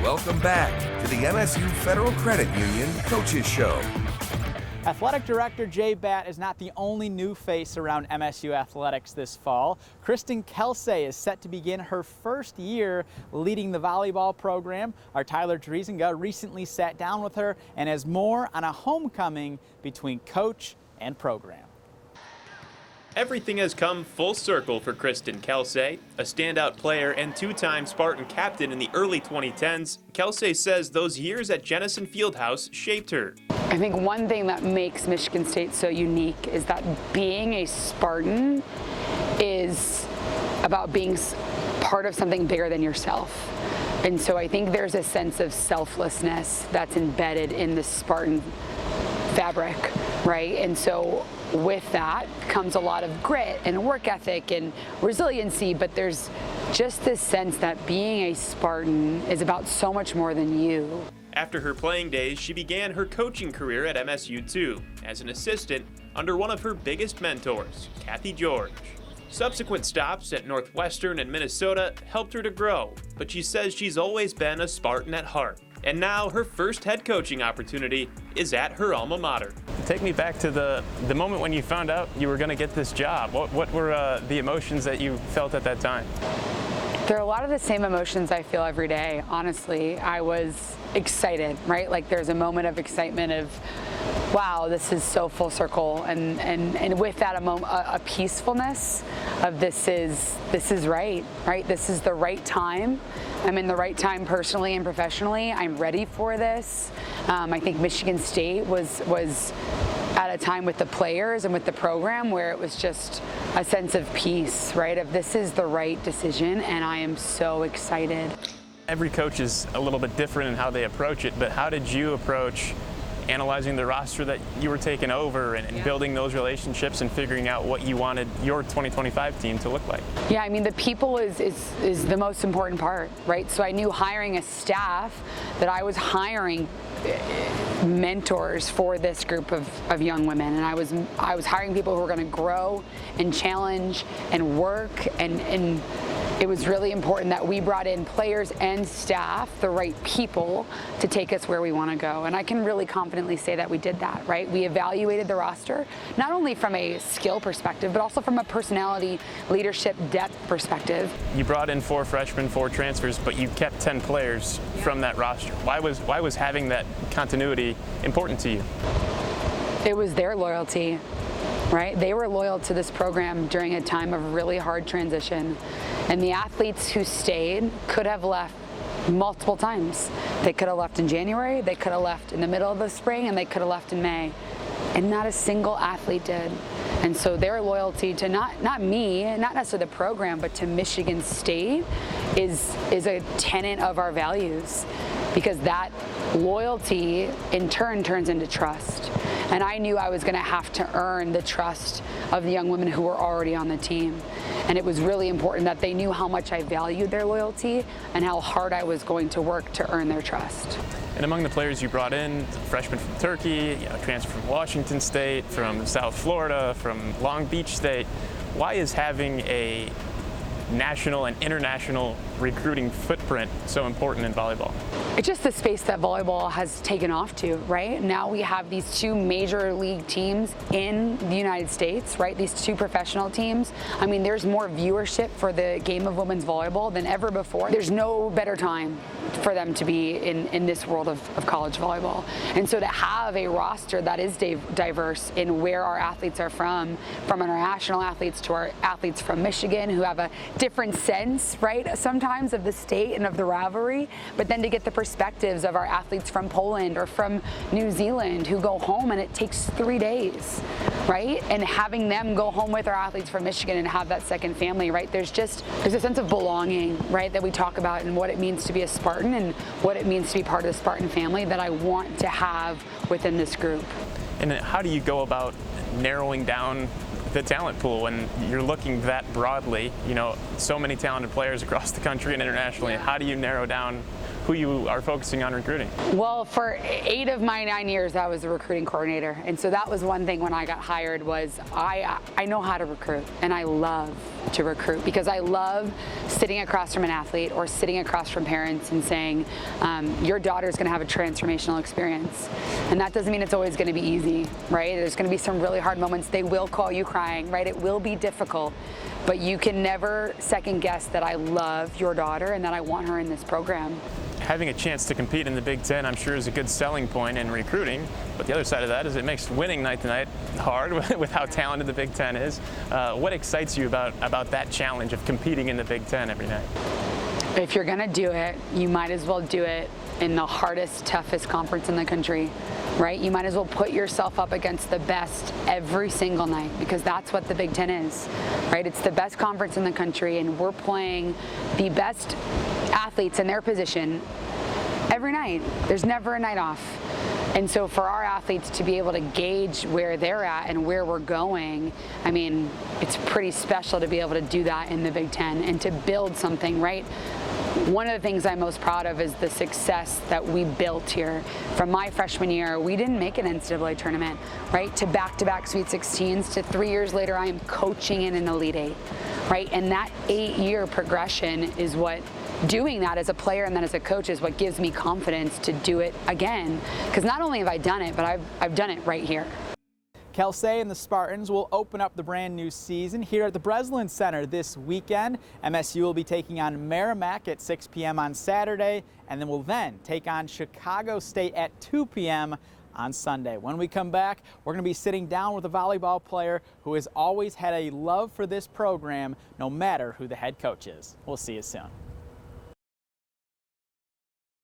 Welcome back to the MSU Federal Credit Union Coaches Show. Athletic Director Jay Batt is not the only new face around MSU athletics this fall. Kristen Kelsay is set to begin her first year leading the volleyball program. Our Tyler Dreesinga recently sat down with her and has more on a homecoming between coach and program. Everything has come full circle for Kristen Kelsay, a standout player and two-time Spartan captain in the early 2010s. Kelsay says those years at Jennison Fieldhouse shaped her. I think one thing that makes Michigan State so unique is that being a Spartan is about being part of something bigger than yourself. And so I think there's a sense of selflessness that's embedded in the Spartan fabric, right? And so with that comes a lot of grit and work ethic and resiliency, but there's just this sense that being a Spartan is about so much more than you. After her playing days, she began her coaching career at MSU too, as an assistant under one of her biggest mentors, Kathy George. Subsequent stops at Northwestern and Minnesota helped her to grow, but she says she's always been a Spartan at heart. And now her first head coaching opportunity is at her alma mater. Take me back to the moment when you found out you were going to get this job. What were the emotions that you felt at that time? There are a lot of the same emotions I feel every day, honestly. I was excited, right? Like there's a moment of excitement of, wow, this is so full circle, and with that a peacefulness of this is right? This is the right time. I'm in the right time personally and professionally. I'm ready for this. I think Michigan State was at a time with the players and with the program where it was just a sense of peace, right? Of this is the right decision, and I am so excited. Every coach is a little bit different in how they approach it, but how did you approach analyzing the roster that you were taking over and building those relationships and figuring out what you wanted your 2025 team to look like? Yeah, I mean, the people is the most important part, right? So I knew hiring a staff that I was hiring mentors for this group of young women, and I was hiring people who were going to grow and challenge and work, and it was really important that we brought in players and staff, the right people, to take us where we want to go. And I can really confidently say that we did that, right? We evaluated the roster, not only from a skill perspective, but also from a personality, leadership, depth perspective. You brought in 4 freshmen, 4 transfers, but you kept 10 players from that roster. Why was having that continuity important to you? It was their loyalty, right? They were loyal to this program during a time of really hard transition. And the athletes who stayed could have left multiple times. They could have left in January, they could have left in the middle of the spring, and they could have left in May. And not a single athlete did. And so their loyalty to not me, not necessarily the program, but to Michigan State is a tenet of our values, because that loyalty in turn turns into trust. And I knew I was going to have to earn the trust of the young women who were already on the team. And it was really important that they knew how much I valued their loyalty and how hard I was going to work to earn their trust. And among the players you brought in, freshmen from Turkey, transfer from Washington State, from South Florida, from Long Beach State, why is having a national and international recruiting footprint so important in volleyball? It's just the space that volleyball has taken off to, right? Now we have these 2 major league teams in the United States, right? These 2 professional teams. I mean, there's more viewership for the game of women's volleyball than ever before. There's no better time for them to be in this world of college volleyball. And so to have a roster that is diverse in where our athletes are from international athletes to our athletes from Michigan who have a different sense, right, sometimes of the state and of the rivalry, but then to get the perspectives of our athletes from Poland or from New Zealand who go home and it takes 3 days, right? And having them go home with our athletes from Michigan and have that second family, right? There's a sense of belonging, right, that we talk about and what it means to be a Spartan and what it means to be part of the Spartan family that I want to have within this group. And how do you go about narrowing down the talent pool when you're looking that broadly? So many talented players across the country and internationally. How do you narrow down who you are focusing on recruiting? Well, for 8 of my 9 years, I was a recruiting coordinator. And so that was one thing when I got hired was I know how to recruit, and I love to recruit because I love sitting across from an athlete or sitting across from parents and saying, your daughter's going to have a transformational experience. And that doesn't mean it's always going to be easy, right? There's going to be some really hard moments. They will call you crying, right? It will be difficult, but you can never second guess that I love your daughter and that I want her in this program. Having a chance to compete in the Big Ten, I'm sure, is a good selling point in recruiting. But the other side of that is it makes winning night to night hard with how talented the Big Ten is. What excites you about that challenge of competing in the Big Ten every night? If you're going to do it, you might as well do it in the hardest, toughest conference in the country, right? You might as well put yourself up against the best every single night because that's what the Big Ten is, right? It's the best conference in the country, and we're playing the best athletes in their position every night. There's never a night off. And so for our athletes to be able to gauge where they're at and where we're going, I mean, it's pretty special to be able to do that in the Big Ten and to build something, right? One of the things I'm most proud of is the success that we built here. From my freshman year, we didn't make an NCAA tournament, right? To back-to-back Sweet 16s, to 3 years later, I am coaching in an Elite Eight, right? And that 8-year progression is what doing that as a player and then as a coach is what gives me confidence to do it again. Because not only have I done it, but I've done it right here. Kelsay and the Spartans will open up the brand new season here at the Breslin Center this weekend. MSU will be taking on Merrimack at 6 p.m. on Saturday, and then will take on Chicago State at 2 p.m. on Sunday. When we come back, we're going to be sitting down with a volleyball player who has always had a love for this program, no matter who the head coach is. We'll see you soon.